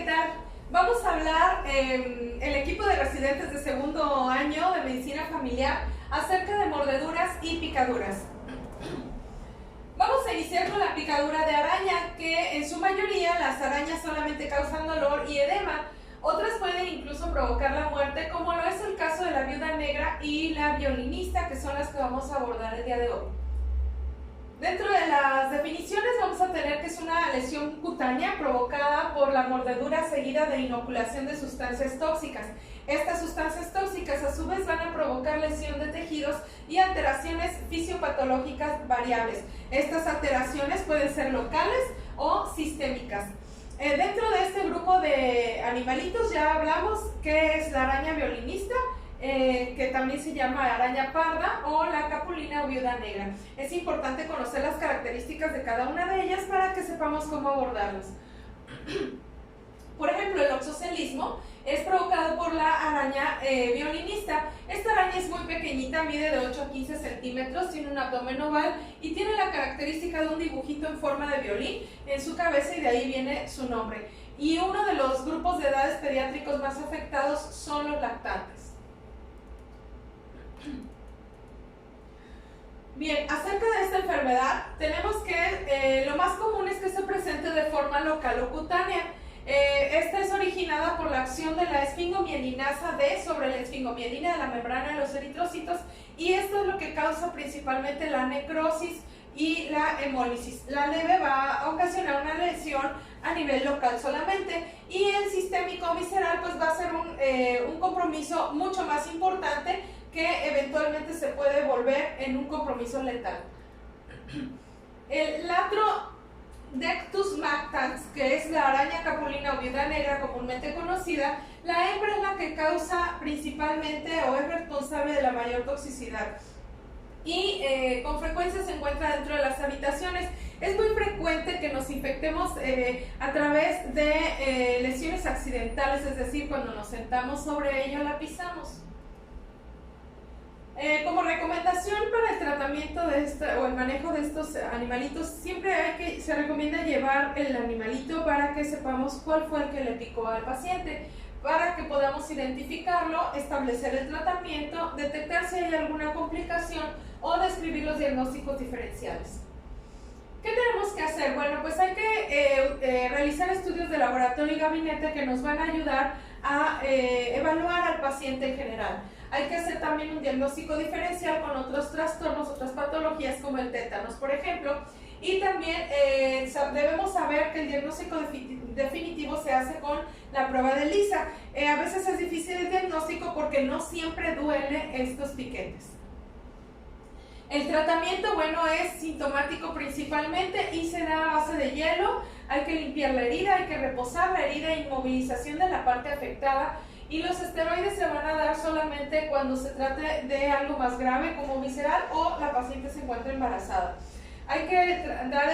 tal? Vamos a hablar, el equipo de residentes de segundo año de medicina familiar, acerca de mordeduras y picaduras. Vamos a iniciar con la picadura de araña, que en su mayoría las arañas solamente causan dolor y edema. Otras pueden incluso provocar la muerte, como lo es el caso de la viuda negra y la violinista, que son las que vamos a abordar el día de hoy. Dentro de las definiciones vamos a tener que es una lesión cutánea provocada por la mordedura seguida de inoculación de sustancias tóxicas. Estas sustancias tóxicas a su vez van a provocar lesión de tejidos y alteraciones fisiopatológicas variables. Estas alteraciones pueden ser locales o sistémicas. Dentro de este grupo de animalitos ya hablamos que es la araña violinista, que también se llama araña parda o la capulina o viuda negra. Es importante conocer las características de cada una de ellas para que sepamos cómo abordarlas. Por ejemplo, el oxocelismo es provocado por la araña violinista. Esta araña es muy pequeñita, mide de 8 a 15 centímetros, tiene un abdomen oval y tiene la característica de un dibujito en forma de violín en su cabeza, y de ahí viene su nombre. Y uno de los grupos de edades pediátricos más afectados son los lactantes. Bien, acerca de esta enfermedad, tenemos que lo más común es que se presente de forma local o cutánea. Esta es originada por la acción de la esfingomielinasa D sobre la esfingomielina de la membrana de los eritrocitos, y esto es lo que causa principalmente la necrosis y la hemólisis. La leve va a ocasionar una lesión a nivel local solamente, y el sistémico visceral pues va a ser un compromiso mucho más importante, que eventualmente se puede volver en un compromiso letal. El Latrodectus mactans, que es la araña capulina o viuda negra comúnmente conocida, la hembra es la que causa principalmente o es responsable de la mayor toxicidad, y con frecuencia se encuentra dentro de las habitaciones. Es muy frecuente que nos infectemos a través de lesiones accidentales, es decir, cuando nos sentamos sobre ella o la pisamos. Como recomendación para el tratamiento o el manejo de estos animalitos, siempre se recomienda llevar el animalito para que sepamos cuál fue el que le picó al paciente, para que podamos identificarlo, establecer el tratamiento, detectar si hay alguna complicación o describir los diagnósticos diferenciales. ¿Qué tenemos que hacer? Bueno, pues hay que realizar estudios de laboratorio y gabinete que nos van a ayudar a evaluar al paciente en general. Hay que hacer también un diagnóstico diferencial con otros trastornos, otras patologías como el tétanos, por ejemplo, y también debemos saber que el diagnóstico definitivo se hace con la prueba de Lisa. A veces es difícil el diagnóstico porque no siempre duele estos piquetes. El tratamiento, bueno, es sintomático principalmente y se da a base de hielo. Hay que limpiar la herida, hay que reposar la herida, inmovilización de la parte afectada, y los esteroides se van a dar solamente cuando se trate de algo más grave como visceral o la paciente se encuentra embarazada. Hay que dar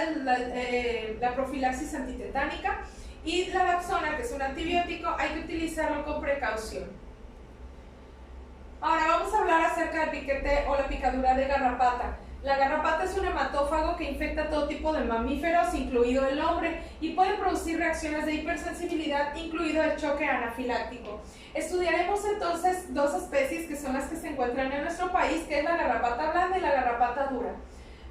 la profilaxis antitetánica, y la Dapsona, que es un antibiótico, hay que utilizarlo con precaución. Ahora vamos a hablar acerca del piquete o la picadura de garrapata. La garrapata es un hematófago que infecta todo tipo de mamíferos, incluido el hombre, y puede producir reacciones de hipersensibilidad, incluido el choque anafiláctico. Estudiaremos entonces dos especies que son las que se encuentran en nuestro país, que es la garrapata blanda y la garrapata dura.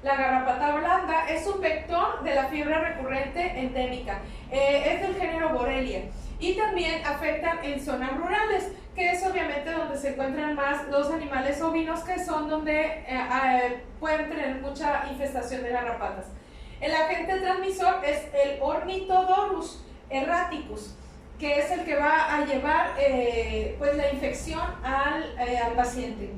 La garrapata blanda es un vector de la fiebre recurrente endémica, es del género Borrelia, y también afectan en zonas rurales, que es obviamente donde se encuentran más los animales ovinos, que son donde pueden tener mucha infestación de garrapatas. El agente transmisor es el Ornithodorus erraticus, que es el que va a llevar pues la infección al paciente.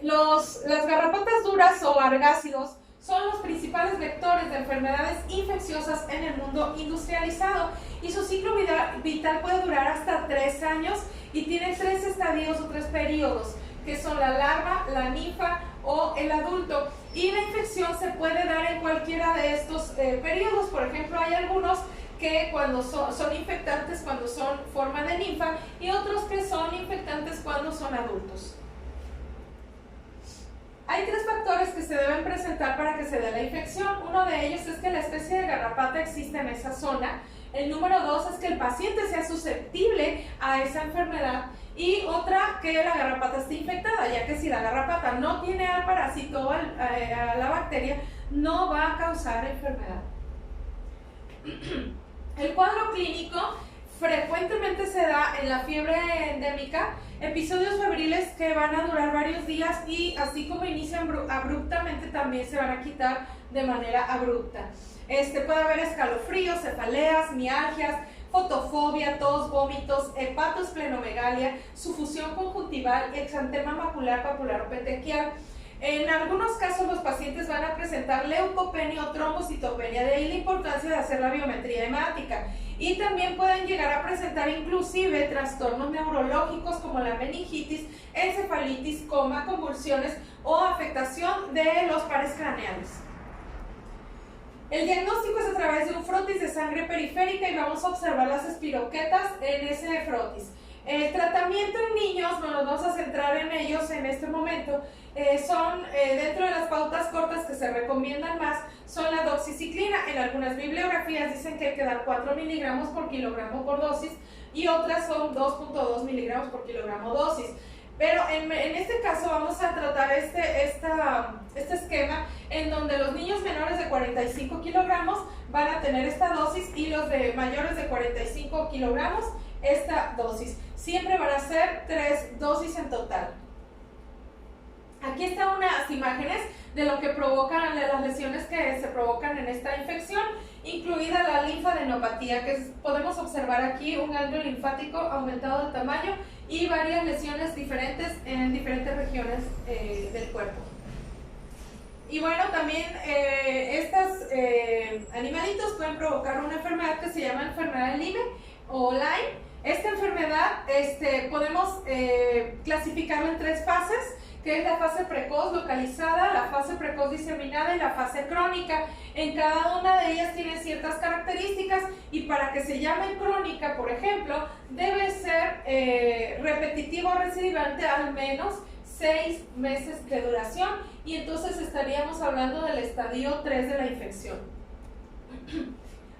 Las garrapatas duras o argácidos son los principales vectores de enfermedades infecciosas en el mundo industrializado, y su ciclo vital puede durar hasta 3 años y tiene 3 estadios o 3 periodos, que son la larva, la ninfa o el adulto, y la infección se puede dar en cualquiera de estos periodos. Por ejemplo, hay algunos que cuando son infectantes cuando son forma de ninfa, y otros que son infectantes cuando son adultos. Hay 3 factores que se deben presentar para que se dé la infección. Uno de ellos es que la especie de garrapata existe en esa zona. El número 2 es que el paciente sea susceptible a esa enfermedad. Y otra, que la garrapata esté infectada, ya que si la garrapata no tiene al parásito o a la bacteria, no va a causar enfermedad. El cuadro clínico frecuentemente se da en la fiebre endémica, episodios febriles que van a durar varios días y así como inician abruptamente también se van a quitar de manera abrupta. Puede haber escalofríos, cefaleas, mialgias, fotofobia, tos, vómitos, hepatosplenomegalia, sufusión conjuntival, exantema macular, papular o petequial. En algunos casos los pacientes van a presentar leucopenia o trombocitopenia, de ahí la importancia de hacer la biometría hemática. Y también pueden llegar a presentar inclusive trastornos neurológicos como la meningitis, encefalitis, coma, convulsiones o afectación de los pares craneales. El diagnóstico es a través de un frotis de sangre periférica y vamos a observar las espiroquetas en ese frotis. El tratamiento en niños, no nos vamos a centrar en ellos en este momento, son dentro de las pautas cortas que se recomiendan más, son la doxiciclina. En algunas bibliografías dicen que hay que dar 4 miligramos por kilogramo por dosis y otras son 2.2 miligramos por kilogramo dosis. Pero en este caso vamos a tratar este esquema en donde los niños menores de 45 kilogramos van a tener esta dosis y los de mayores de 45 kilogramos esta dosis. Siempre van a ser 3 dosis en total. Aquí están unas imágenes de lo que provocan, de las lesiones que se provocan en esta infección, incluida la linfadenopatía, que podemos observar aquí un ganglio linfático aumentado de tamaño y varias lesiones diferentes en diferentes regiones del cuerpo. Y bueno, también estos animalitos pueden provocar una enfermedad que se llama enfermedad de Lyme o Lyme. Esta enfermedad podemos clasificarla en 3 fases, que es la fase precoz localizada, la fase precoz diseminada y la fase crónica. En cada una de ellas tiene ciertas características y para que se llame crónica, por ejemplo, debe ser repetitivo o recidivante al menos 6 meses de duración y entonces estaríamos hablando del estadio 3 de la infección.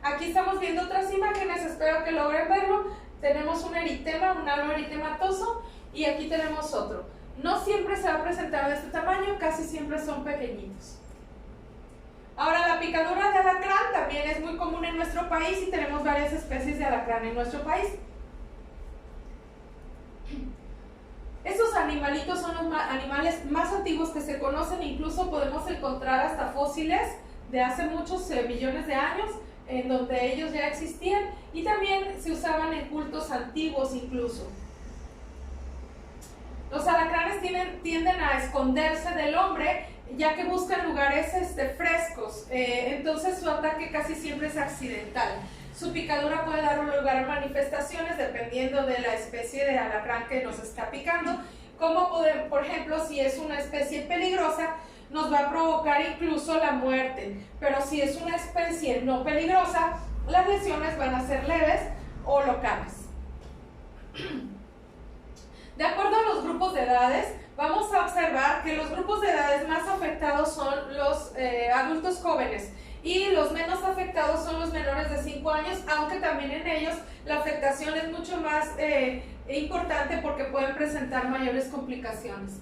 Aquí estamos viendo otras imágenes, espero que logren verlo. Tenemos un eritema, un halo eritematoso y aquí tenemos otro. No siempre se va a presentar de este tamaño, casi siempre son pequeñitos. Ahora, la picadura de alacrán también es muy común en nuestro país y tenemos varias especies de alacrán en nuestro país. Estos animalitos son los animales más antiguos que se conocen, incluso podemos encontrar hasta fósiles de hace muchos millones de años, en donde ellos ya existían y también se usaban en cultos antiguos incluso. Los alacranes tienden a esconderse del hombre ya que buscan lugares frescos, entonces su ataque casi siempre es accidental. Su picadura puede dar lugar a manifestaciones dependiendo de la especie de alacrán que nos está picando, como por ejemplo si es una especie peligrosa nos va a provocar incluso la muerte, pero si es una especie no peligrosa las lesiones van a ser leves o locales. De acuerdo a los grupos de edades, vamos a observar que los grupos de edades más afectados son los adultos jóvenes y los menos afectados son los menores de 5 años, aunque también en ellos la afectación es mucho más importante porque pueden presentar mayores complicaciones.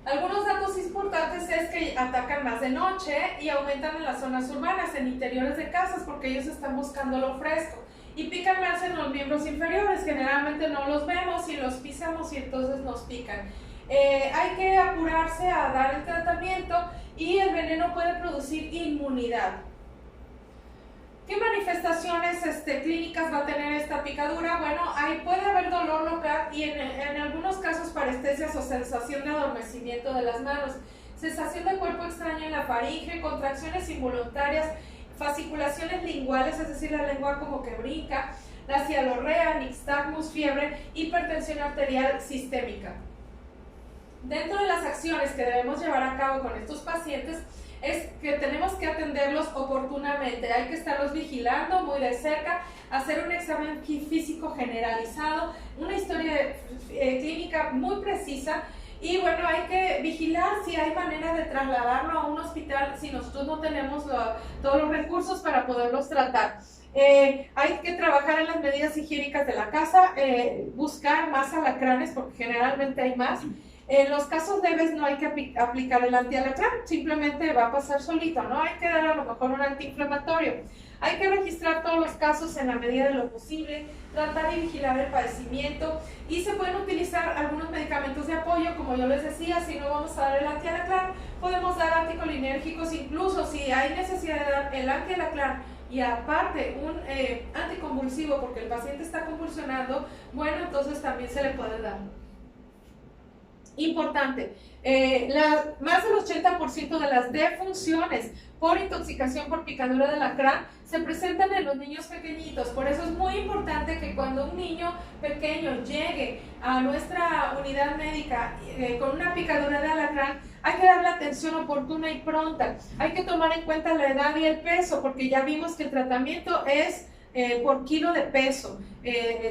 Algunos datos importantes es que atacan más de noche y aumentan en las zonas urbanas, en interiores de casas, porque ellos están buscando lo fresco. Y pican más en los miembros inferiores, generalmente no los vemos y los pisamos y entonces nos pican. Hay que apurarse a dar el tratamiento y el veneno puede producir inmunidad. ¿Qué manifestaciones clínicas va a tener esta picadura? Bueno, ahí puede haber dolor local y en algunos casos parestesias o sensación de adormecimiento de las manos, sensación de cuerpo extraño en la faringe, contracciones involuntarias, fasciculaciones linguales, es decir, la lengua como que brinca, la cialorrea, nixtagmus, fiebre, hipertensión arterial sistémica. Dentro de las acciones que debemos llevar a cabo con estos pacientes es que tenemos que atenderlos oportunamente, hay que estarlos vigilando muy de cerca, hacer un examen físico generalizado, una historia clínica muy precisa Y bueno, hay que vigilar si hay manera de trasladarlo a un hospital si nosotros no tenemos todos los recursos para poderlos tratar. Hay que trabajar en las medidas higiénicas de la casa, buscar más alacranes porque generalmente hay más. En los casos leves no hay que aplicar el antialacrán, simplemente va a pasar solito, no hay que dar a lo mejor un antiinflamatorio. Hay que registrar todos los casos en la medida de lo posible, tratar y vigilar el padecimiento y se pueden utilizar algunos medicamentos de apoyo, como yo les decía, si no vamos a dar el antialacrán, podemos dar anticolinérgicos, incluso si hay necesidad de dar el antialacrán y aparte un anticonvulsivo porque el paciente está convulsionando, bueno, entonces también se le puede dar. Importante, más del 80% de las defunciones por intoxicación por picadura de alacrán se presentan en los niños pequeñitos. Por eso es muy importante que cuando un niño pequeño llegue a nuestra unidad médica con una picadura de alacrán, hay que darle atención oportuna y pronta. Hay que tomar en cuenta la edad y el peso, porque ya vimos que el tratamiento es por kilo de peso,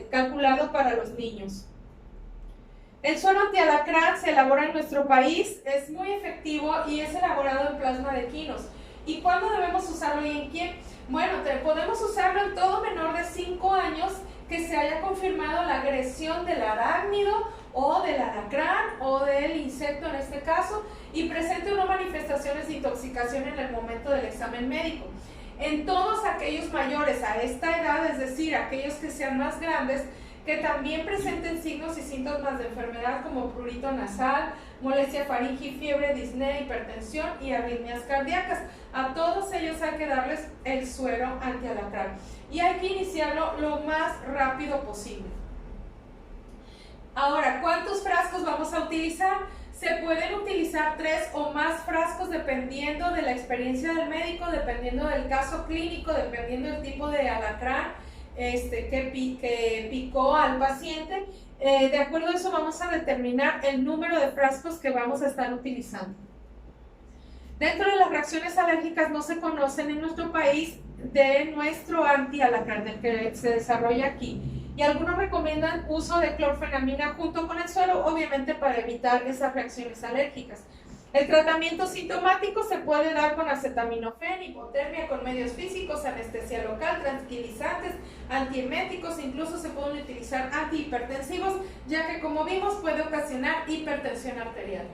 calculado para los niños. El suero antialacrán se elabora en nuestro país, es muy efectivo y es elaborado en plasma de quinos. ¿Y cuándo debemos usarlo y en quién? Bueno, podemos usarlo en todo menor de 5 años que se haya confirmado la agresión del arácnido o del alacrán o del insecto en este caso y presente unas manifestaciones de intoxicación en el momento del examen médico. En todos aquellos mayores a esta edad, es decir, aquellos que sean más grandes, que también presenten signos y síntomas de enfermedad como prurito nasal, molestia faríngea, fiebre, disnea, hipertensión y arritmias cardíacas. A todos ellos hay que darles el suero antialacrán y hay que iniciarlo lo más rápido posible. Ahora, ¿cuántos frascos vamos a utilizar? Se pueden utilizar 3 o más frascos dependiendo de la experiencia del médico, dependiendo del caso clínico, dependiendo del tipo de alacrán que picó al paciente. De acuerdo a eso vamos a determinar el número de frascos que vamos a estar utilizando. Dentro de las reacciones alérgicas no se conocen en nuestro país de nuestro antialacrán, del que se desarrolla aquí. Y algunos recomiendan uso de clorfenamina junto con el suero, obviamente para evitar esas reacciones alérgicas. El tratamiento sintomático se puede dar con acetaminofén, hipotermia con medios físicos, anestesia local, tranquilizantes, antieméticos, incluso se pueden utilizar antihipertensivos, ya que como vimos puede ocasionar hipertensión arterial.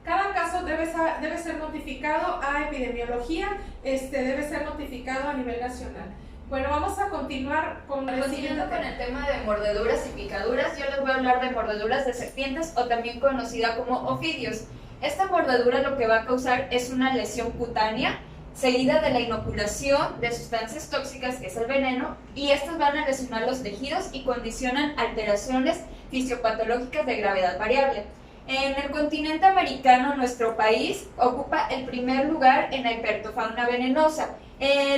Cada caso debe ser notificado a epidemiología, debe ser notificado a nivel nacional. Bueno, vamos a continuar con el siguiente con el tema de mordeduras y picaduras. Yo les voy a hablar de mordeduras de serpientes o también conocida como ofidios. Esta mordedura lo que va a causar es una lesión cutánea seguida de la inoculación de sustancias tóxicas, que es el veneno, y estas van a lesionar los tejidos y condicionan alteraciones fisiopatológicas de gravedad variable. En el continente americano, nuestro país ocupa el primer lugar en la hipertofauna venenosa.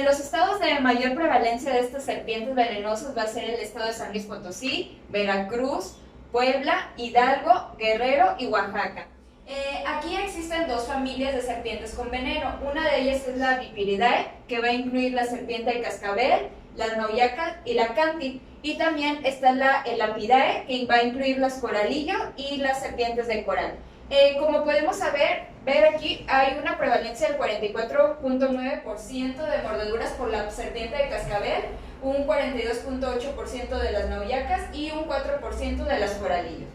Los estados de mayor prevalencia de estas serpientes venenosas va a ser el estado de San Luis Potosí, Veracruz, Puebla, Hidalgo, Guerrero y Oaxaca. Aquí existen 2 familias de serpientes con veneno. Una de ellas es la Viperidae, que va a incluir la serpiente de cascabel, la nauyaca y la cántid. Y también está la Elapidae, que va a incluir las coralillo y las serpientes de coral. Como podemos ver aquí, hay una prevalencia del 44.9% de mordeduras por la serpiente de cascabel, un 42.8% de las nauyacas y un 4% de las coralillo.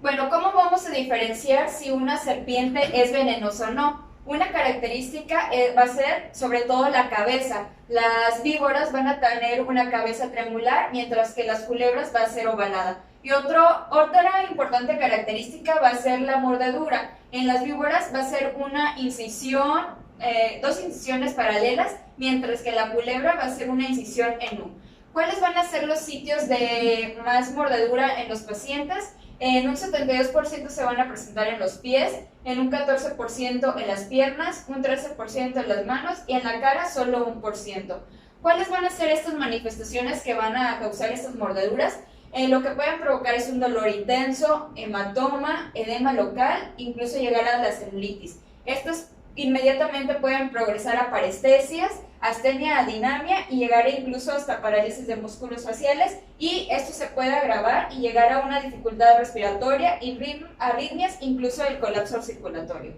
Bueno, ¿cómo vamos a diferenciar si una serpiente es venenosa o no? Una característica va a ser sobre todo la cabeza. Las víboras van a tener una cabeza triangular, mientras que las culebras va a ser ovalada. Y otra importante característica va a ser la mordedura. En las víboras va a ser una incisión, 2 incisiones paralelas, mientras que la culebra va a ser una incisión en U. ¿Cuáles van a ser los sitios de más mordedura en los pacientes? En un 72% se van a presentar en los pies, en un 14% en las piernas, un 13% en las manos y en la cara solo un %. ¿Cuáles van a ser estas manifestaciones que van a causar estas mordeduras? Lo que pueden provocar es un dolor intenso, hematoma, edema local, incluso llegar a la celulitis. Estas inmediatamente pueden progresar a parestesias, astenia, adinamia y llegar incluso hasta parálisis de músculos faciales, y esto se puede agravar y llegar a una dificultad respiratoria y arritmias, incluso el colapso circulatorio.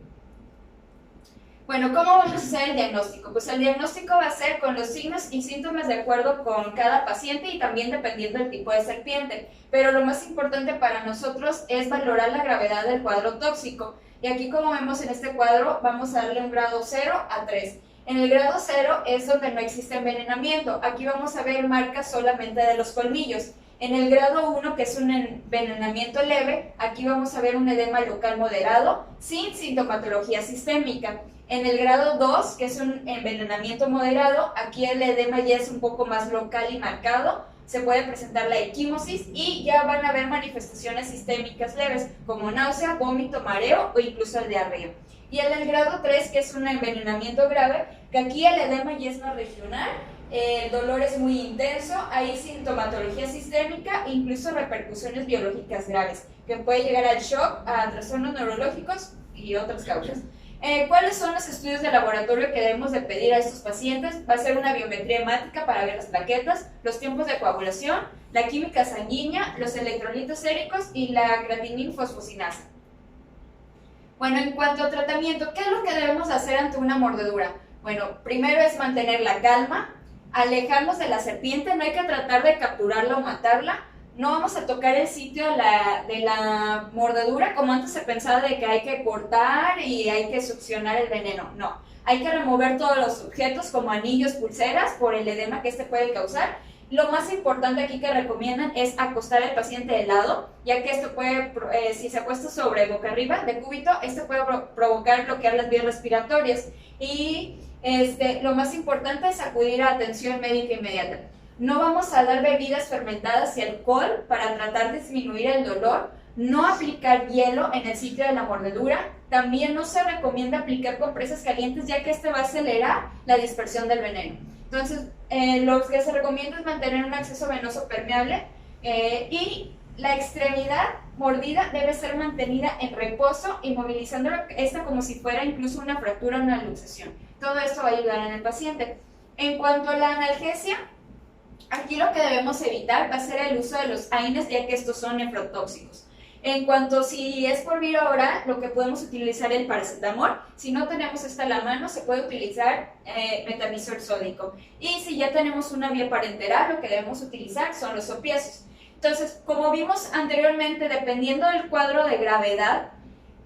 Bueno, ¿cómo vamos a hacer el diagnóstico? Pues el diagnóstico va a ser con los signos y síntomas de acuerdo con cada paciente y también dependiendo del tipo de serpiente, pero lo más importante para nosotros es valorar la gravedad del cuadro tóxico, y aquí, como vemos en este cuadro, vamos a darle un grado 0 a 3. En el grado 0 es donde no existe envenenamiento. Aquí vamos a ver marcas solamente de los colmillos. En el grado 1, que es un envenenamiento leve, aquí vamos a ver un edema local moderado sin sintomatología sistémica. En el grado 2, que es un envenenamiento moderado, aquí el edema ya es un poco más local y marcado. Se puede presentar la equimosis y ya van a haber manifestaciones sistémicas leves como náusea, vómito, mareo o incluso el diarrea. Y en el grado 3, que es un envenenamiento grave, que aquí el edema ya es más regional, el dolor es muy intenso, hay sintomatología sistémica e incluso repercusiones biológicas graves, que puede llegar al shock, a trastornos neurológicos y otras causas. ¿Cuáles son los estudios de laboratorio que debemos de pedir a estos pacientes? Va a ser una biometría hemática para ver las plaquetas, los tiempos de coagulación, la química sanguínea, los electrolitos séricos y la creatinina-fosfocinasa. Bueno, en cuanto a tratamiento, ¿qué es lo que debemos hacer ante una mordedura? Bueno, primero es mantener la calma, alejarnos de la serpiente, no hay que tratar de capturarla o matarla. No vamos a tocar el sitio de la mordedura como antes se pensaba, de que hay que cortar y hay que succionar el veneno. No, hay que remover todos los objetos como anillos, pulseras, por el edema que este puede causar. Lo más importante aquí que recomiendan es acostar al paciente de lado, ya que esto puede, si se acuesta sobre boca arriba de cúbito, esto puede provocar bloquear las vías respiratorias. Y lo más importante es acudir a atención médica inmediata. No vamos a dar bebidas fermentadas y alcohol para tratar de disminuir el dolor. No aplicar hielo en el sitio de la mordedura. También no se recomienda aplicar compresas calientes, ya que este va a acelerar la dispersión del veneno. Entonces, lo que se recomienda es mantener un acceso venoso permeable y la extremidad mordida debe ser mantenida en reposo, inmovilizando esta como si fuera incluso una fractura o una luxación. Todo esto va a ayudar en el paciente. En cuanto a la analgesia, aquí lo que debemos evitar va a ser el uso de los AINES, ya que estos son nefrotóxicos. En cuanto si es por vía oral, lo que podemos utilizar es el paracetamol. Si no tenemos esta a la mano, se puede utilizar metamizol sódico. Y si ya tenemos una vía parenteral, lo que debemos utilizar son los opiáceos. Entonces, como vimos anteriormente, dependiendo del cuadro de gravedad,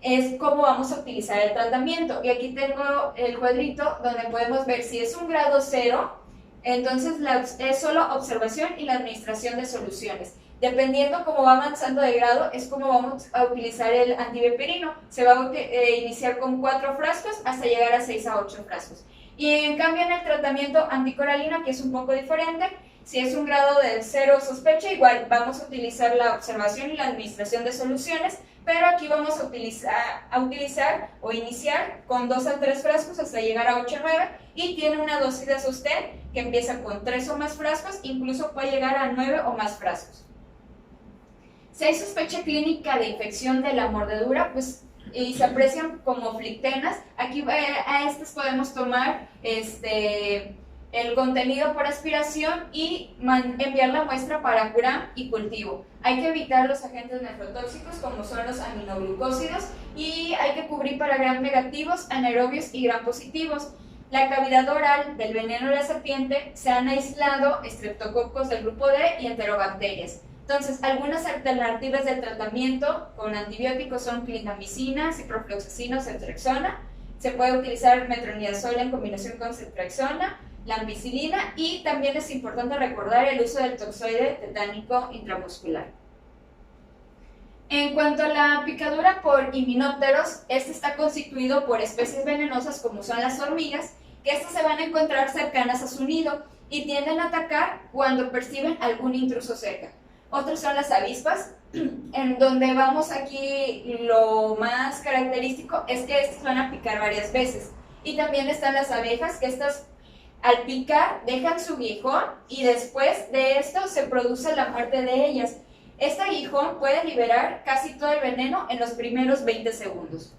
es cómo vamos a utilizar el tratamiento. Y aquí tengo el cuadrito donde podemos ver si es un grado 0, entonces es solo observación y la administración de soluciones. Dependiendo cómo va avanzando de grado, es como vamos a utilizar el antiviperino. Se va a iniciar con 4 frascos hasta llegar a 6 a 8 frascos. Y en cambio en el tratamiento anticoralina, que es un poco diferente, si es un grado de 0 sospecha, igual vamos a utilizar la observación y la administración de soluciones, pero aquí vamos a utilizar o iniciar con 2 a 3 frascos hasta llegar a 8 a 9, y tiene una dosis de sostén que empieza con 3 o más frascos, incluso puede llegar a 9 o más frascos. Si hay sospecha clínica de infección de la mordedura, pues y se aprecian como flictenas, aquí a estas podemos tomar el contenido por aspiración y enviar la muestra para CURAM y cultivo. Hay que evitar los agentes nefrotóxicos como son los aminoglucósidos, y hay que cubrir para gram negativos, anaerobios y gram positivos. La cavidad oral del veneno de la serpiente se han aislado estreptococos del grupo D y enterobacterias. Entonces, algunas alternativas del tratamiento con antibióticos son clindamicina, ciprofloxacina o ceftriaxona. Se puede utilizar metronidazol en combinación con ceftriaxona, la ampicilina, y también es importante recordar el uso del toxoide tetánico intramuscular. En cuanto a la picadura por himenópteros, este está constituido por especies venenosas como son las hormigas, que estas se van a encontrar cercanas a su nido y tienden a atacar cuando perciben algún intruso cerca. Otros son las avispas, en donde vamos aquí, lo más característico es que estas van a picar varias veces. Y también están las abejas, que estas al picar dejan su aguijón y después de esto se produce la muerte de ellas. Este aguijón puede liberar casi todo el veneno en los primeros 20 segundos.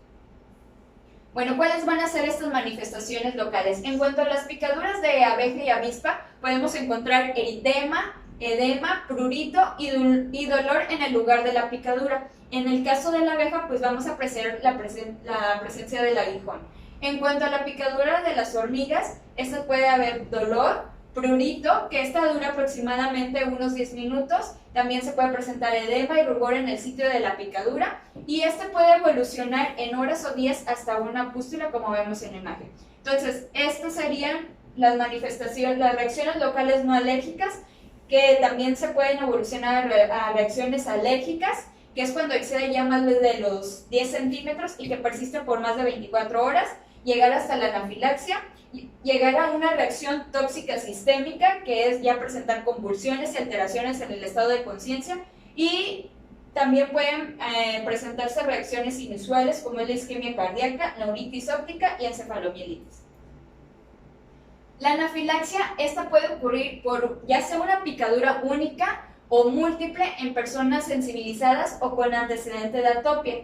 Bueno, ¿cuáles van a ser estas manifestaciones locales? En cuanto a las picaduras de abeja y avispa, podemos encontrar eritema, edema, prurito y dolor en el lugar de la picadura. En el caso de la abeja, pues vamos a apreciar la presencia del aguijón. En cuanto a la picadura de las hormigas, esta puede haber dolor, prurito, que esta dura aproximadamente unos 10 minutos. También se puede presentar edema y rubor en el sitio de la picadura, y este puede evolucionar en horas o días hasta una pústula, como vemos en la imagen. Entonces, estas serían las manifestaciones, las reacciones locales no alérgicas, que también se pueden evolucionar a reacciones alérgicas, que es cuando excede ya más de los 10 centímetros y que persiste por más de 24 horas, llegar hasta la anafilaxia, llegar a una reacción tóxica sistémica, que es ya presentar convulsiones y alteraciones en el estado de conciencia, y también pueden presentarse reacciones inusuales como la isquemia cardíaca, neuritis óptica y encefalomielitis. La anafilaxia, esta puede ocurrir por ya sea una picadura única o múltiple en personas sensibilizadas o con antecedente de atopia.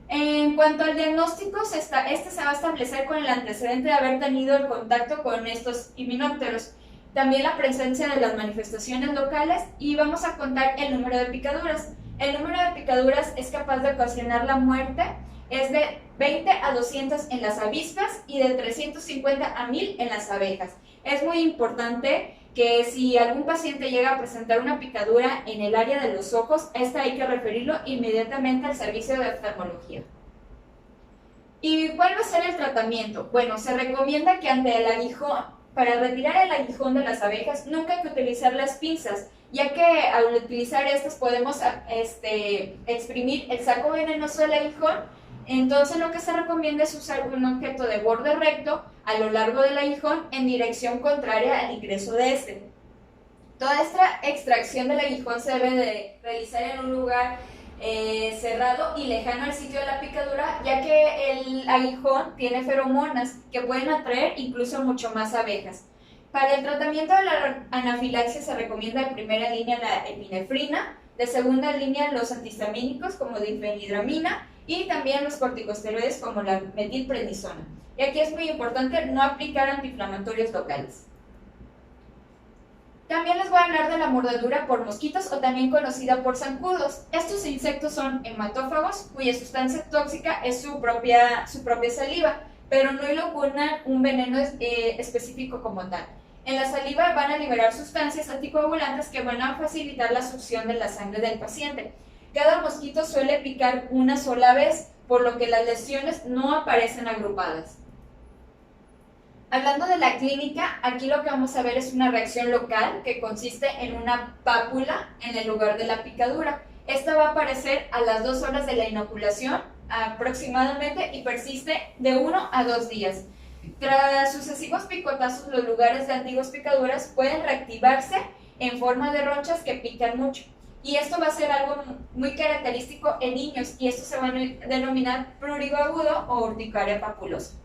En cuanto al diagnóstico, este se va a establecer con el antecedente de haber tenido el contacto con estos himenópteros, también la presencia de las manifestaciones locales, y vamos a contar el número de picaduras. El número de picaduras es capaz de ocasionar la muerte, es de 20 a 200 en las avispas y de 350 a 1000 en las abejas. Es muy importante que si algún paciente llega a presentar una picadura en el área de los ojos, esta hay que referirlo inmediatamente al servicio de oftalmología. ¿Y cuál va a ser el tratamiento? Bueno, se recomienda que ante el aguijón, para retirar el aguijón de las abejas, nunca hay que utilizar las pinzas, ya que al utilizar estas podemos exprimir el saco venenoso del aguijón. Entonces lo que se recomienda es usar un objeto de borde recto a lo largo del aguijón en dirección contraria al ingreso de este. Toda esta extracción del aguijón se debe de realizar en un lugar cerrado y lejano al sitio de la picadura, ya que el aguijón tiene feromonas que pueden atraer incluso mucho más abejas. Para el tratamiento de la anafilaxia se recomienda en primera línea la epinefrina, de segunda línea los antihistamínicos como difenhidramina, y también los corticosteroides como la metilprednisona. Y aquí es muy importante no aplicar antiinflamatorios locales. También les voy a hablar de la mordedura por mosquitos, o también conocida por zancudos. Estos insectos son hematófagos, cuya sustancia tóxica es su propia saliva, pero no inoculan un veneno específico como tal. En la saliva van a liberar sustancias anticoagulantes que van a facilitar la succión de la sangre del paciente. Cada mosquito suele picar una sola vez, por lo que las lesiones no aparecen agrupadas. Hablando de la clínica, aquí lo que vamos a ver es una reacción local que consiste en una pápula en el lugar de la picadura. Esta va a aparecer a las 2 horas de la inoculación aproximadamente y persiste de 1 a 2 días. Tras sucesivos picotazos, los lugares de antiguas picaduras pueden reactivarse en forma de ronchas que pican mucho. Y esto va a ser algo muy característico en niños, y esto se va a denominar prurigo agudo o urticaria papulosa.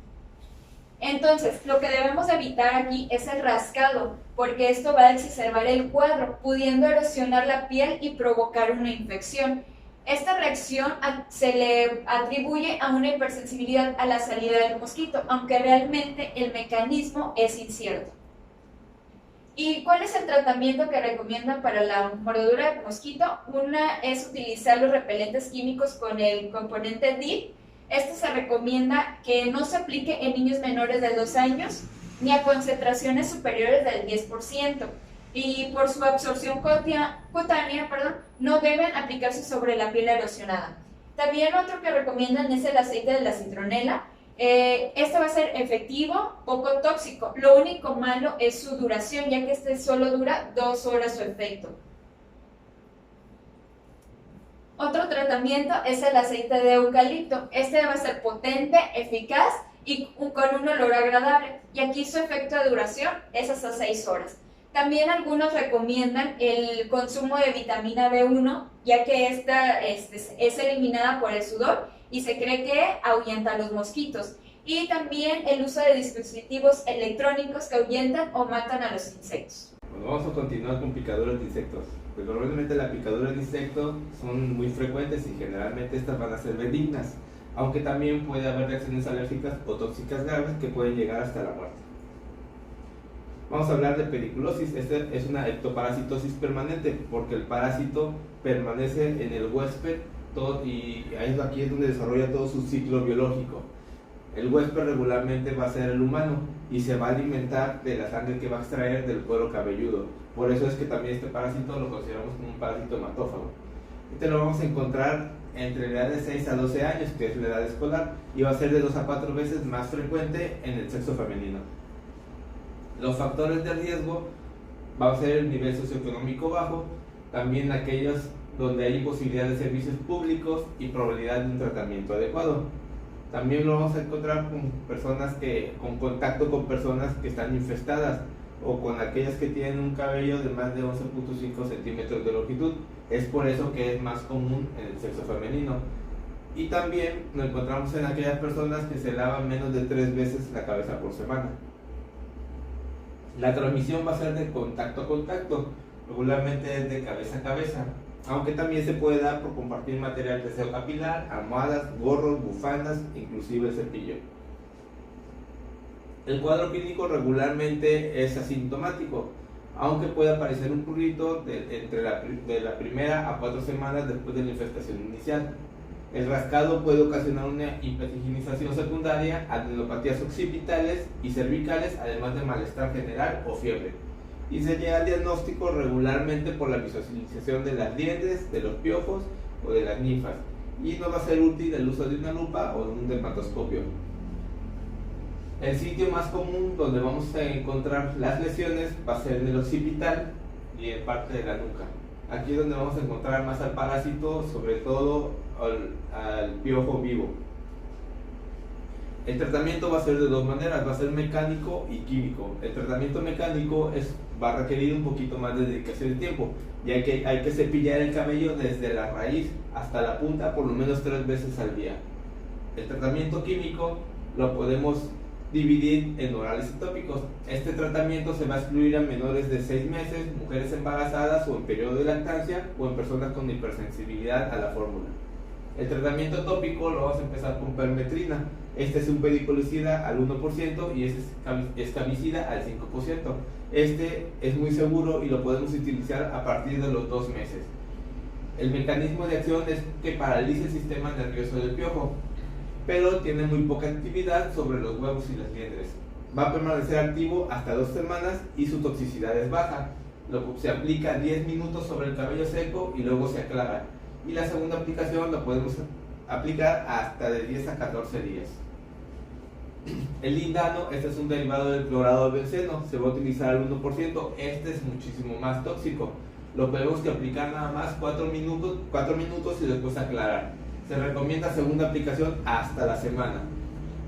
Entonces, lo que debemos evitar aquí es el rascado, porque esto va a exacerbar el cuadro, pudiendo erosionar la piel y provocar una infección. Esta reacción se le atribuye a una hipersensibilidad a la salida del mosquito, aunque realmente el mecanismo es incierto. ¿Y cuál es el tratamiento que recomiendan para la mordedura de mosquito? Una es utilizar los repelentes químicos con el componente DIP. Este se recomienda que no se aplique en niños menores de 2 años ni a concentraciones superiores del 10%. Y por su absorción cutánea, no deben aplicarse sobre la piel erosionada. También otro que recomiendan es el aceite de la citronela. Este va a ser efectivo, poco tóxico. Lo único malo es su duración, ya que este solo dura 2 horas su efecto. Otro tratamiento es el aceite de eucalipto. Este va a ser potente, eficaz y con un olor agradable. Y aquí su efecto de duración es hasta 6 horas. También algunos recomiendan el consumo de vitamina B1, ya que esta es eliminada por el sudor y se cree que ahuyenta a los mosquitos. Y también el uso de dispositivos electrónicos que ahuyentan o matan a los insectos. Bueno, vamos a continuar con picaduras de insectos. Pues normalmente las picaduras de insectos son muy frecuentes y generalmente estas van a ser benignas, aunque también puede haber reacciones alérgicas o tóxicas graves que pueden llegar hasta la muerte. Vamos a hablar de pediculosis. Esta es una ectoparasitosis permanente, porque el parásito permanece en el huésped y aquí es donde desarrolla todo su ciclo biológico. El huésped regularmente va a ser el humano y se va a alimentar de la sangre que va a extraer del cuero cabelludo. Por eso es que también este parásito lo consideramos como un parásito hematófago. Este lo vamos a encontrar entre la edad de 6 a 12 años, que es la edad escolar, y va a ser de 2 a 4 veces más frecuente en el sexo femenino. Los factores de riesgo va a ser el nivel socioeconómico bajo, también aquellos donde hay imposibilidad de servicios públicos y probabilidad de un tratamiento adecuado. También lo vamos a encontrar con contacto con personas que están infestadas o con aquellas que tienen un cabello de más de 11.5 centímetros de longitud. Es por eso que es más común en el sexo femenino. Y también lo encontramos en aquellas personas que se lavan menos de 3 veces la cabeza por semana. La transmisión va a ser de contacto a contacto, regularmente es de cabeza a cabeza, aunque también se puede dar por compartir material de aseo capilar, almohadas, gorros, bufandas, inclusive cepillo. El cuadro clínico regularmente es asintomático, aunque puede aparecer un prurito de la primera a 4 semanas después de la infestación inicial. El rascado puede ocasionar una hiperhiginización secundaria, adenopatías occipitales y cervicales, además de malestar general o fiebre. Y se llega al diagnóstico regularmente por la visualización de las liendres, de los piojos o de las ninfas. Y no va a ser útil el uso de una lupa o de un dermatoscopio. El sitio más común donde vamos a encontrar las lesiones va a ser en el occipital y en parte de la nuca. Aquí es donde vamos a encontrar más al parásito, sobre todo al piojo vivo. El tratamiento va a ser de 2 maneras, va a ser mecánico y químico. El tratamiento mecánico va a requerir un poquito más de dedicación de tiempo, ya que hay que cepillar el cabello desde la raíz hasta la punta por lo menos 3 veces al día. El tratamiento químico lo podemos dividir en orales y tópicos. Este tratamiento se va a excluir a menores de 6 meses, mujeres embarazadas o en periodo de lactancia o en personas con hipersensibilidad a la fórmula. El tratamiento tópico lo vamos a empezar con permetrina. Este es un pediculicida al 1% y este es escabicida al 5%. Este es muy seguro y lo podemos utilizar a partir de los 2 meses. El mecanismo de acción es que paraliza el sistema nervioso del piojo, pero tiene muy poca actividad sobre los huevos y las liendres. Va a permanecer activo hasta 2 semanas y su toxicidad es baja. Se aplica 10 minutos sobre el cabello seco y luego se aclara. Y la segunda aplicación la podemos aplicar hasta de 10 a 14 días. El lindano, este es un derivado del clorado de benceno, se va a utilizar al 1%. Este es muchísimo más tóxico. Lo podemos aplicar nada más 4 minutos y después aclarar. Se recomienda segunda aplicación hasta la semana.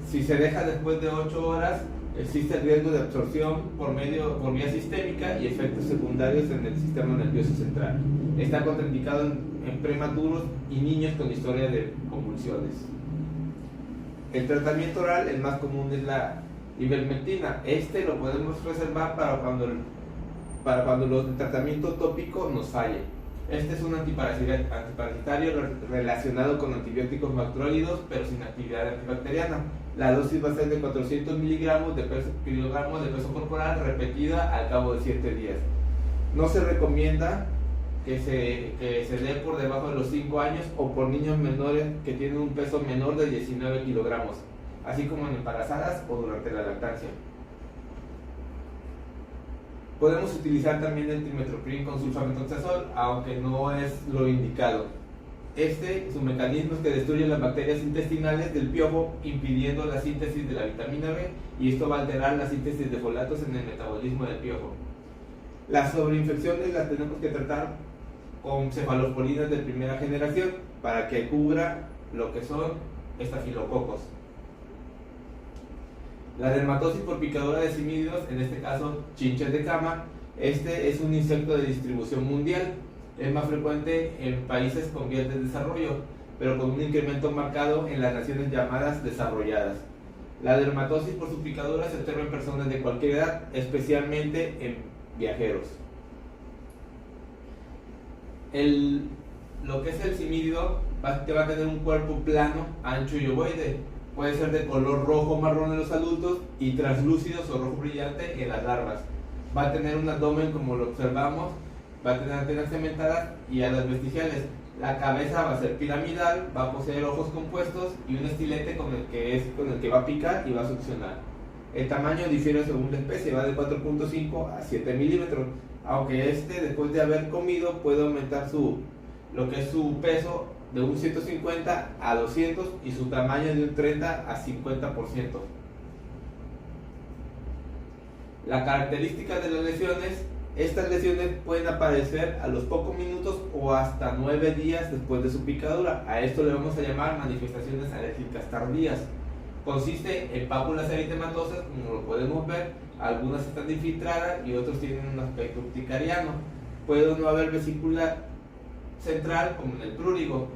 Si se deja después de 8 horas, existe el riesgo de absorción por vía sistémica y efectos secundarios en el sistema nervioso central. Está contraindicado en prematuros y niños con historia de convulsiones. El tratamiento oral, el más común, es la ivermectina. Este lo podemos reservar para cuando el tratamiento tópico nos falle. Este es un antiparasitario relacionado con antibióticos macrólidos, pero sin actividad antibacteriana. La dosis va a ser de 400 kilogramos de peso corporal repetida al cabo de 7 días. No se recomienda que se dé por debajo de los 5 años o por niños menores que tienen un peso menor de 19 kilogramos, así como en embarazadas o durante la lactancia. Podemos utilizar también el trimethoprim con sulfamethoxazol, aunque no es lo indicado. Su mecanismo es que destruye las bacterias intestinales del piojo, impidiendo la síntesis de la vitamina B, y esto va a alterar la síntesis de folatos en el metabolismo del piojo. Las sobreinfecciones las tenemos que tratar con cefalosporinas de primera generación para que cubra lo que son estafilococos. La dermatosis por picadura de simidios, en este caso chinches de cama, este es un insecto de distribución mundial. Es más frecuente en países con vías de desarrollo, pero con un incremento marcado en las naciones llamadas desarrolladas. La dermatosis por su picadura se observa en personas de cualquier edad, especialmente en viajeros. Lo que es el simidio que va a tener un cuerpo plano, ancho y ovoide. Puede ser de color rojo o marrón en los adultos y translúcidos o rojo brillante en las larvas. Va a tener un abdomen como lo observamos, va a tener antenas cementadas y alas vestigiales. La cabeza va a ser piramidal, va a poseer ojos compuestos y un estilete con el que va a picar y va a succionar. El tamaño difiere según la especie, va de 4.5 a 7 milímetros, aunque después de haber comido puede aumentar lo que es su peso de un 150 a 200 y su tamaño de un 30 a 50%. La característica de las lesiones: estas lesiones pueden aparecer a los pocos minutos o hasta 9 días después de su picadura. A esto le vamos a llamar manifestaciones alérgicas tardías. Consiste en pápulas eritematosas, como lo podemos ver, algunas están infiltradas y otros tienen un aspecto urticariano. Puede no haber vesícula central como en el prurigo.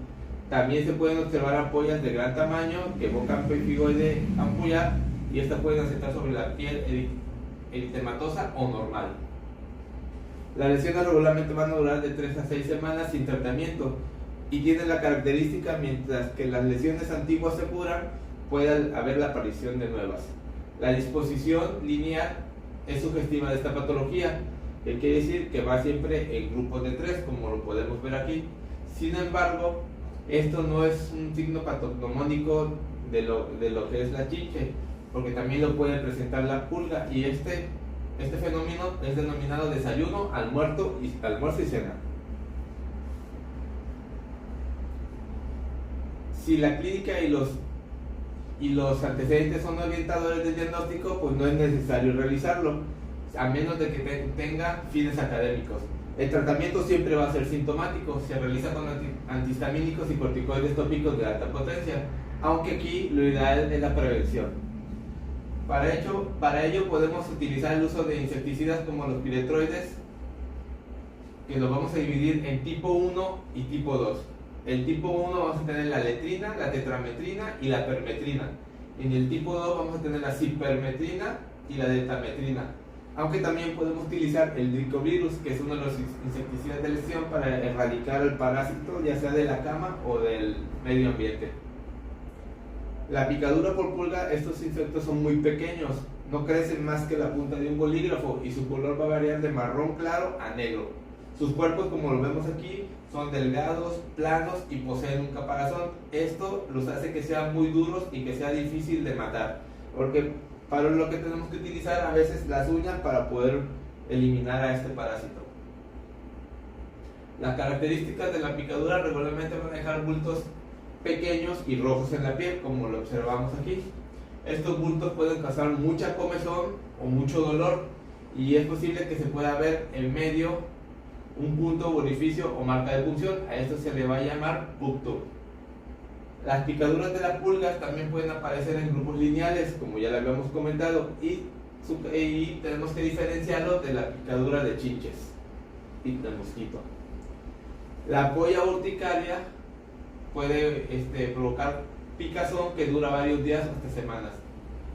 También se pueden observar ampollas de gran tamaño que evocan pemphigoide ampullar y estas pueden asentar sobre la piel eritematosa o normal. Las lesiones regularmente van a durar de 3 a 6 semanas sin tratamiento y tienen la característica, mientras que las lesiones antiguas se curan, puede haber la aparición de nuevas. La disposición lineal es sugestiva de esta patología, que quiere decir que va siempre en grupos de 3, como lo podemos ver aquí. Sin embargo, esto no es un signo patognomónico de lo que es la chinche, porque también lo puede presentar la pulga, y este fenómeno es denominado desayuno, almuerzo y cena. Si la clínica y los antecedentes son orientadores del diagnóstico, pues no es necesario realizarlo, a menos de que tenga fines académicos. El tratamiento siempre va a ser sintomático, se realiza con antihistamínicos y corticoides tópicos de alta potencia, aunque aquí lo ideal es la prevención. Para ello podemos utilizar el uso de insecticidas como los piretroides, que los vamos a dividir en tipo 1 y tipo 2. El tipo 1 vamos a tener la letrina, la tetrametrina y la permetrina. En el tipo 2 vamos a tener la cipermetrina y la deltametrina. Aunque también podemos utilizar el dricovirus, que es uno de los insecticidas de lesión, para erradicar el parásito, ya sea de la cama o del medio ambiente. La picadura por pulga: estos insectos son muy pequeños, no crecen más que la punta de un bolígrafo y su color va a variar de marrón claro a negro. Sus cuerpos, como lo vemos aquí, son delgados, planos y poseen un caparazón. Esto los hace que sean muy duros y que sea difícil de matar, porque para lo que tenemos que utilizar a veces las uñas para poder eliminar a este parásito. Las características de la picadura regularmente van a dejar bultos pequeños y rojos en la piel, como lo observamos aquí. Estos bultos pueden causar mucha comezón o mucho dolor, y es posible que se pueda ver en medio un punto, orificio o marca de punción. A esto se le va a llamar puncto. Las picaduras de las pulgas también pueden aparecer en grupos lineales, como ya lo habíamos comentado, y tenemos que diferenciarlo de la picadura de chinches y del mosquito. La ampolla urticaria puede provocar picazón que dura varios días hasta semanas.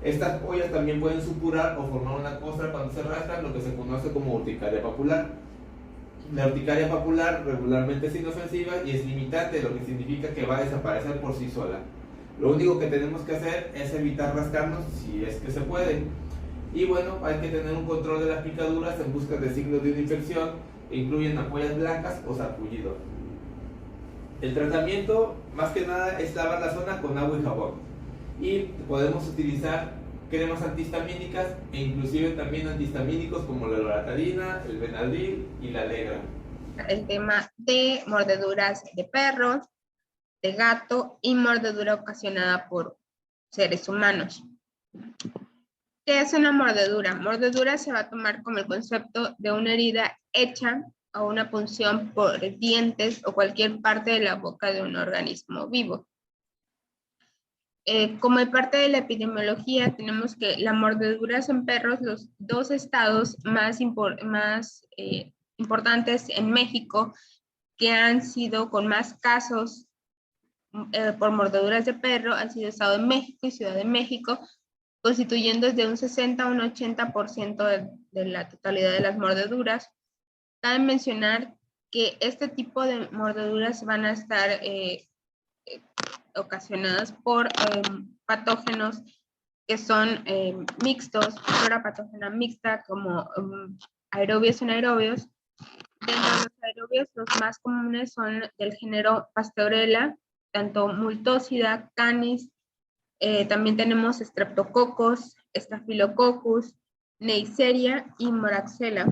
Estas ampollas también pueden supurar o formar una costra cuando se arrastran, lo que se conoce como urticaria papular. La urticaria papular regularmente es inofensiva y es limitante, lo que significa que va a desaparecer por sí sola. Lo único que tenemos que hacer es evitar rascarnos si es que se puede. Y bueno, hay que tener un control de las picaduras en busca de signos de una infección, que incluyen ampollas blancas o sarpullido. El tratamiento, más que nada, es lavar la zona con agua y jabón. Y podemos utilizar cremas antihistamínicas e inclusive también antihistamínicos como la loratadina, el Benadryl y la Allegra. El tema de mordeduras de perro, de gato y mordedura ocasionada por seres humanos. ¿Qué es una mordedura? Mordedura se va a tomar como el concepto de una herida hecha o una punción por dientes o cualquier parte de la boca de un organismo vivo. Como parte de la epidemiología, tenemos que las mordeduras en perros, los dos estados más importantes en México, que han sido con más casos por mordeduras de perro, han sido Estado de México y Ciudad de México, constituyendo desde un 60 a un 80% de la totalidad de las mordeduras. Cabe mencionar que este tipo de mordeduras van a estar ocasionadas por patógenos que son mixtos, flora patógena mixta, como aerobios y anaerobios. Dentro de los aerobios, los más comunes son del género Pasteurella, tanto Multocida, Canis, también tenemos Streptococcus, Staphylococcus, Neisseria y Moraxella.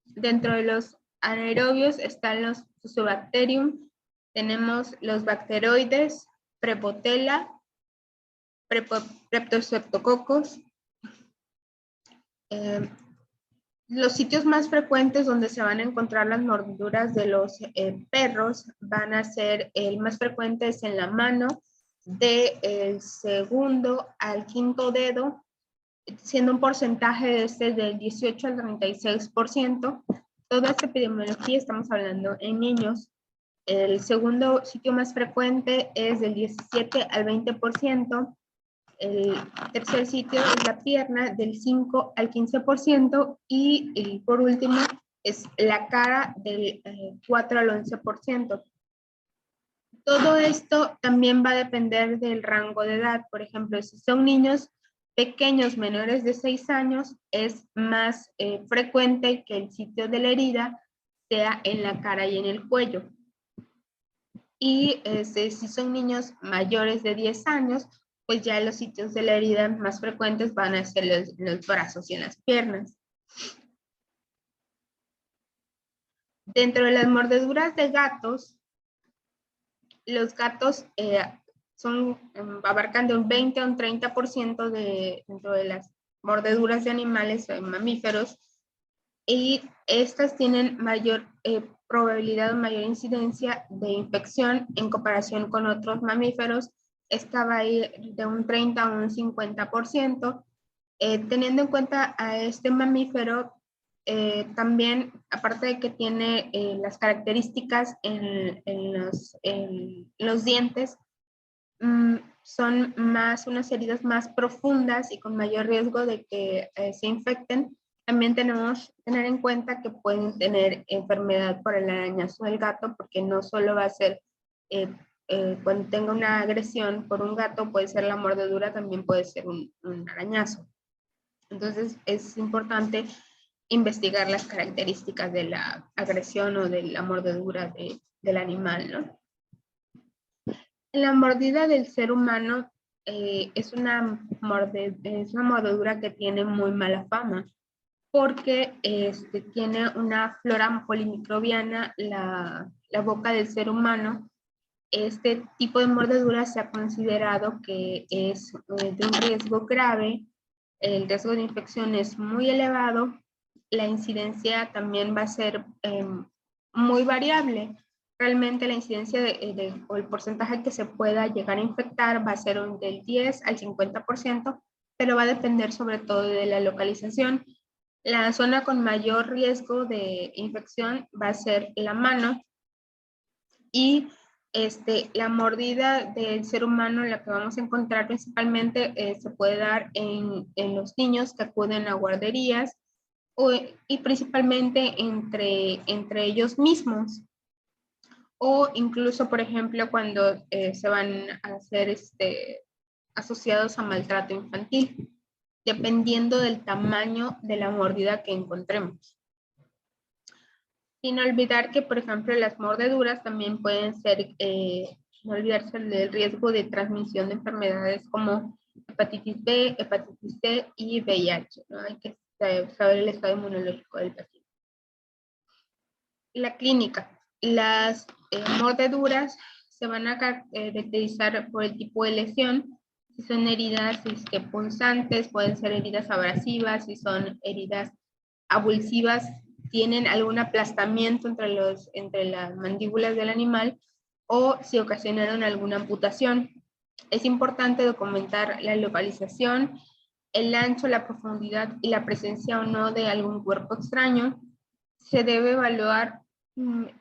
Dentro de los anaerobios están los Fusobacterium, tenemos los bacteroides, Prepotella, Streptococcus. Los sitios más frecuentes donde se van a encontrar las mordeduras de los perros van a ser, el más frecuente es en la mano, del segundo al quinto dedo, siendo un porcentaje de este del 18 al 36%. Toda esta epidemiología estamos hablando en niños. El segundo sitio más frecuente es del 17 al 20%. El tercer sitio es la pierna, del 5 al 15%. Y por último es la cara, del 4 al 11%. Todo esto también va a depender del rango de edad. Por ejemplo, si son niños pequeños menores de 6 años, es más frecuente que el sitio de la herida sea en la cara y en el cuello. Y si son niños mayores de 10 años, pues ya los sitios de la herida más frecuentes van a ser los brazos y en las piernas. Dentro de las mordeduras de gatos, los gatos abarcan de un 20 a un 30% dentro de las mordeduras de animales mamíferos, y estas tienen mayor probabilidad o mayor incidencia de infección en comparación con otros mamíferos. Esta va a ir de un 30 a un 50%. Teniendo en cuenta a este mamífero, también, aparte de que tiene las características en los dientes, son unas heridas más profundas y con mayor riesgo de que se infecten. También tenemos que tener en cuenta que pueden tener enfermedad por el arañazo del gato, porque no solo va a ser cuando tenga una agresión por un gato, puede ser la mordedura, también puede ser un arañazo. Entonces es importante investigar las características de la agresión o de la mordedura del animal, ¿no? La mordida del ser humano es una mordedura que tiene muy mala fama, porque tiene una flora polimicrobiana, la boca del ser humano. Este tipo de mordedura se ha considerado que es de un riesgo grave. El riesgo de infección es muy elevado. La incidencia también va a ser muy variable. Realmente la incidencia o el porcentaje que se pueda llegar a infectar va a ser del 10 al 50%, pero va a depender sobre todo de la localización. La zona con mayor riesgo de infección va a ser la mano, y la mordida del ser humano, la que vamos a encontrar principalmente, se puede dar en los niños que acuden a guarderías y principalmente entre ellos mismos, o incluso, por ejemplo, cuando se van a ser asociados a maltrato infantil, dependiendo del tamaño de la mordida que encontremos. Sin olvidar que, por ejemplo, las mordeduras también pueden ser, no olvidarse del riesgo de transmisión de enfermedades como hepatitis B, hepatitis C y VIH, ¿no? Hay que saber el estado inmunológico del paciente. La clínica. Las mordeduras se van a caracterizar por el tipo de lesión. Si son heridas punzantes, pueden ser heridas abrasivas. Si son heridas abulsivas, tienen algún aplastamiento entre las mandíbulas del animal, o si ocasionaron alguna amputación. Es importante documentar la localización, el ancho, la profundidad y la presencia o no de algún cuerpo extraño. Se debe evaluar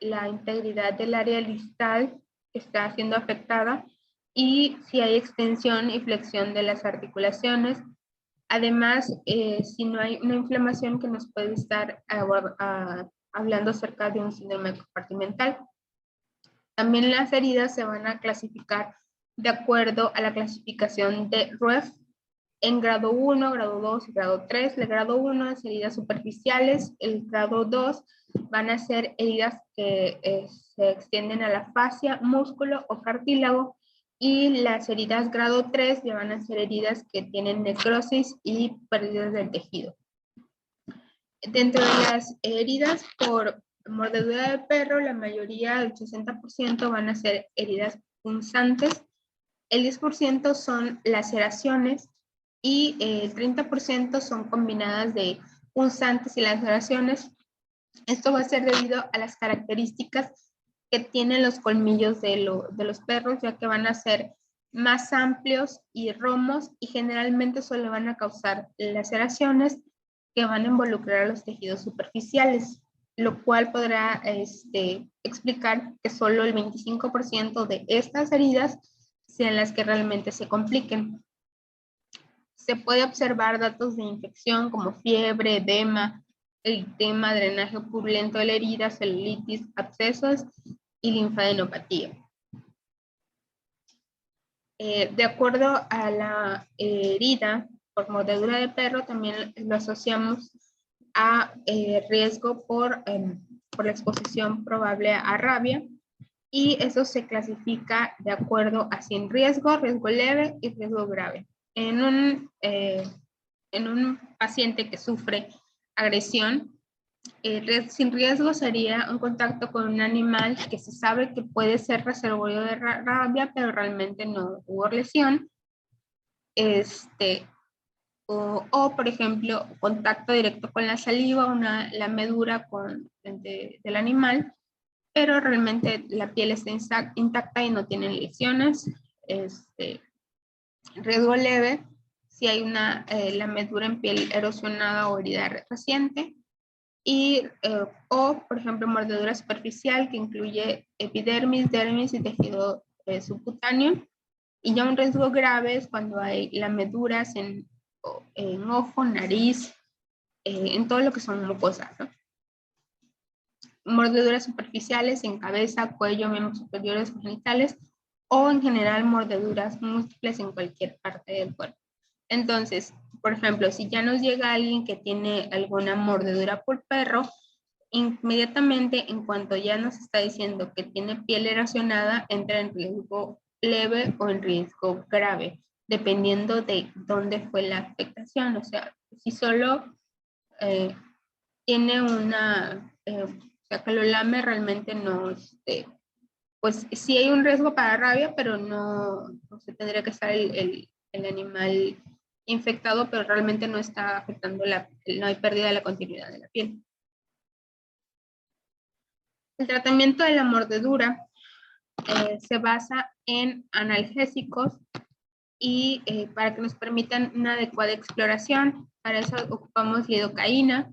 la integridad del área distal que está siendo afectada y si hay extensión y flexión de las articulaciones. Además, si no hay una inflamación que nos puede estar hablando acerca de un síndrome compartimental. También las heridas se van a clasificar de acuerdo a la clasificación de RUEF en grado 1, grado 2 y grado 3. El grado 1 es heridas superficiales, el grado 2 van a ser heridas que se extienden a la fascia, músculo o cartílago, y las heridas grado 3 ya van a ser heridas que tienen necrosis y pérdidas del tejido. Dentro de las heridas por mordedura de perro, la mayoría, el 60%, van a ser heridas punzantes, el 10% son laceraciones y el 30% son combinadas de punzantes y laceraciones. Esto va a ser debido a las características que tienen los colmillos de los perros, ya que van a ser más amplios y romos, y generalmente solo van a causar laceraciones que van a involucrar a los tejidos superficiales, lo cual podrá explicar que solo el 25% de estas heridas sean las que realmente se compliquen. Se puede observar datos de infección como fiebre, edema, eritema, drenaje purulento de la herida, celulitis, abscesos y linfadenopatía. De acuerdo a la herida por mordedura de perro, también lo asociamos a riesgo por la exposición probable a rabia, y eso se clasifica de acuerdo a sin riesgo, riesgo leve y riesgo grave. En un paciente que sufre agresión, sin riesgo sería un contacto con un animal que se sabe que puede ser reservorio de rabia, pero realmente no hubo lesión. O, por ejemplo, contacto directo con la saliva, una lamedura del animal, pero realmente la piel está intacta y no tienen lesiones. Riesgo leve si hay una lamedura en piel erosionada o herida reciente. O, por ejemplo, mordedura superficial, que incluye epidermis, dermis y tejido subcutáneo. Y ya un riesgo grave es cuando hay lameduras en ojo, nariz, en todo lo que son mucosas, ¿no? Mordeduras superficiales en cabeza, cuello, miembros superiores o genitales, o en general mordeduras múltiples en cualquier parte del cuerpo. Entonces, por ejemplo, si ya nos llega alguien que tiene alguna mordedura por perro, inmediatamente, en cuanto ya nos está diciendo que tiene piel erosionada, entra en riesgo leve o en riesgo grave, dependiendo de dónde fue la afectación. O sea, si solo tiene o sea, que lo lame, realmente no, pues sí hay un riesgo para rabia, pero no se tendría que estar el animal infectado, pero realmente no está afectando no hay pérdida de la continuidad de la piel. El tratamiento de la mordedura se basa en analgésicos y para que nos permitan una adecuada exploración. Para eso ocupamos lidocaína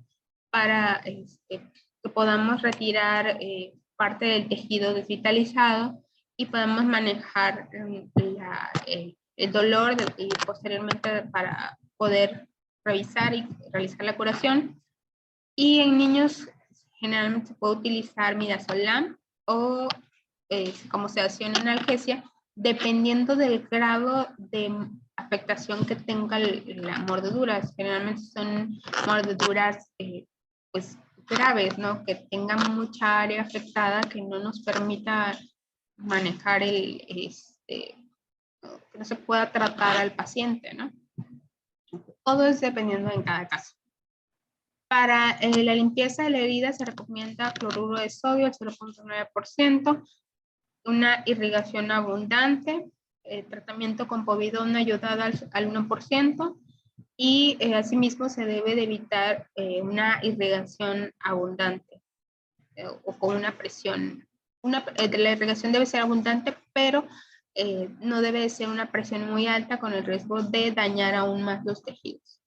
para que podamos retirar parte del tejido desvitalizado y podamos manejar el dolor y posteriormente para poder revisar y realizar la curación. Y en niños generalmente se puede utilizar midazolam o como sedación analgesia, dependiendo del grado de afectación que tenga la mordedura. Generalmente son mordeduras pues graves, ¿no? Que tengan mucha área afectada, que no nos permita manejar que no se pueda tratar al paciente, ¿no? Todo es dependiendo en cada caso. Para la limpieza de la herida se recomienda cloruro de sodio al 0.9%, una irrigación abundante, tratamiento con povidona ayudada al 1%, y asimismo se debe de evitar una irrigación abundante o con una presión. La irrigación debe ser abundante, pero no debe ser una presión muy alta con el riesgo de dañar aún más los tejidos.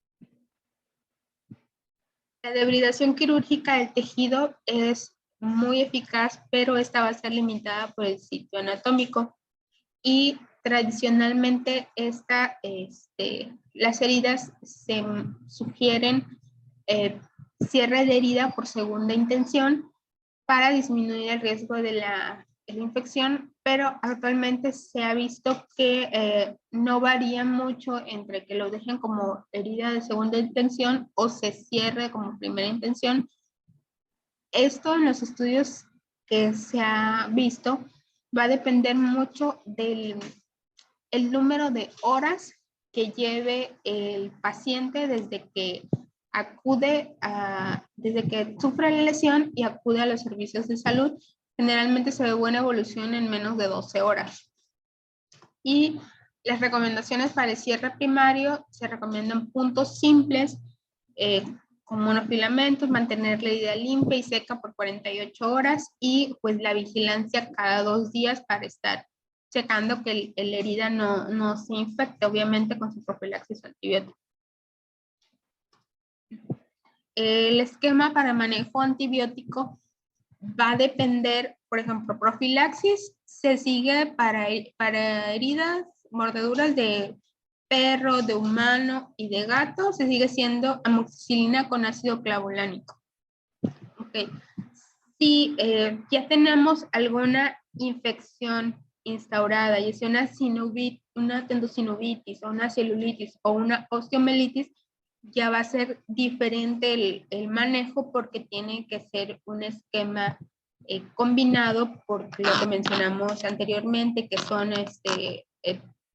La debridación quirúrgica del tejido es muy eficaz, pero esta va a ser limitada por el sitio anatómico, y tradicionalmente las heridas se sugieren cierre de herida por segunda intención para disminuir el riesgo de la infección pero actualmente se ha visto que no varía mucho entre que lo dejen como herida de segunda intención o se cierre como primera intención. Esto en los estudios que se ha visto va a depender mucho del el número de horas que lleve el paciente desde que desde que sufre la lesión y acude a los servicios de salud. Generalmente se ve buena evolución en menos de 12 horas. Y las recomendaciones para el cierre primario se recomiendan puntos simples, con monofilamentos, mantener la herida limpia y seca por 48 horas y pues la vigilancia cada 2 días para estar checando que la herida no se infecte, obviamente con su profilaxis antibiótica. El esquema para manejo antibiótico va a depender, por ejemplo, profilaxis se sigue para heridas, mordeduras de perro, de humano y de gato, se sigue siendo amoxicilina con ácido clavulánico. Okay. Si ya tenemos alguna infección instaurada, ya sea una tendosinovitis o una celulitis o una osteomelitis, ya va a ser diferente el manejo porque tiene que ser un esquema combinado por lo que mencionamos anteriormente, que son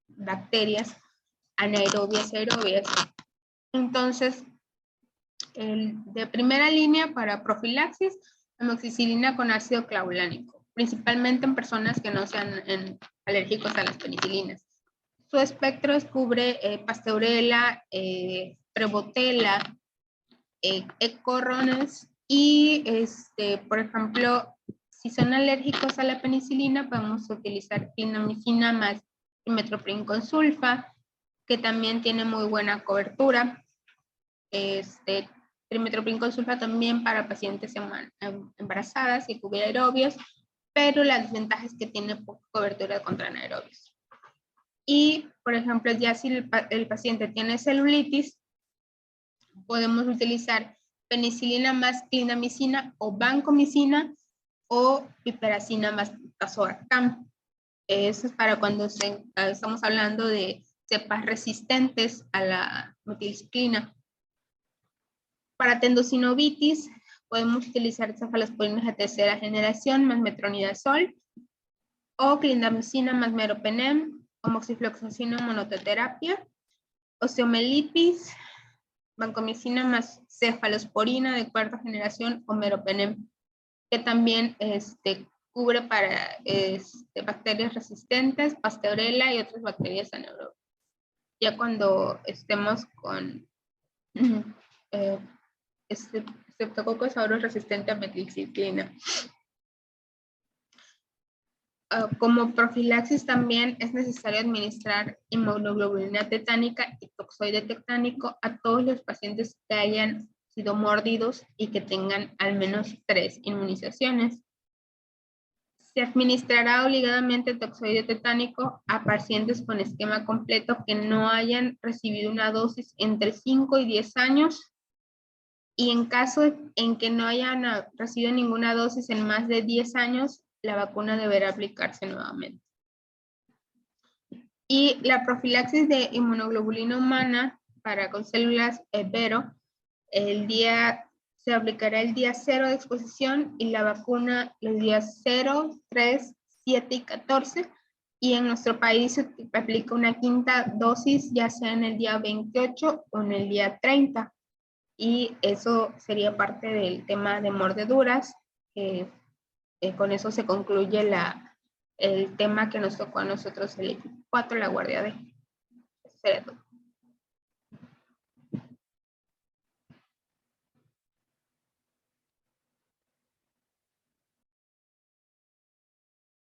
bacterias anaerobias, aerobias. Entonces, de primera línea para profilaxis, amoxicilina con ácido clavulánico, principalmente en personas que no sean alérgicos a las penicilinas. Su espectro cubre Pasteurella, Prevotella, Ecorrones y, por ejemplo, si son alérgicos a la penicilina, podemos utilizar clindamicina más trimethoprim con sulfa, que también tiene muy buena cobertura. Trimethoprim con sulfa también para pacientes embarazadas y cubre aerobios, pero la desventaja es que tiene poca cobertura contra anaerobios. Y, por ejemplo, ya si el paciente tiene celulitis, podemos utilizar penicilina más clindamicina o vancomicina o piperacina más tazobactam. Eso es para cuando estamos hablando de cepas resistentes a la metilciclina. Para tendosinovitis, podemos utilizar cefalosporinas de tercera generación más metronidazol o clindamicina más meropenem o moxifloxacina monoterapia. Osteomelitis, vancomicina más cefalosporina de cuarta generación o meropenem, que también cubre para bacterias resistentes, Pasteurella y otras bacterias anaerobias. Ya cuando estemos con Streptococcus aureus resistente a metilciclina. Como profilaxis también es necesario administrar inmunoglobulina tetánica y toxoide tetánico a todos los pacientes que hayan sido mordidos y que tengan al menos 3 inmunizaciones. Se administrará obligadamente toxoide tetánico a pacientes con esquema completo que no hayan recibido una dosis entre 5 y 10 años. Y en caso en que no hayan recibido ninguna dosis en más de 10 años, la vacuna deberá aplicarse nuevamente. Y la profilaxis de inmunoglobulina humana con células Vero, se aplicará el día 0 de exposición y la vacuna los días 0, 3, 7 y 14. Y en nuestro país se aplica una quinta dosis, ya sea en el día 28 o en el día 30. Y eso sería parte del tema de mordeduras. Con eso se concluye el tema que nos tocó a nosotros el equipo 4, la guardia D. Eso sería todo.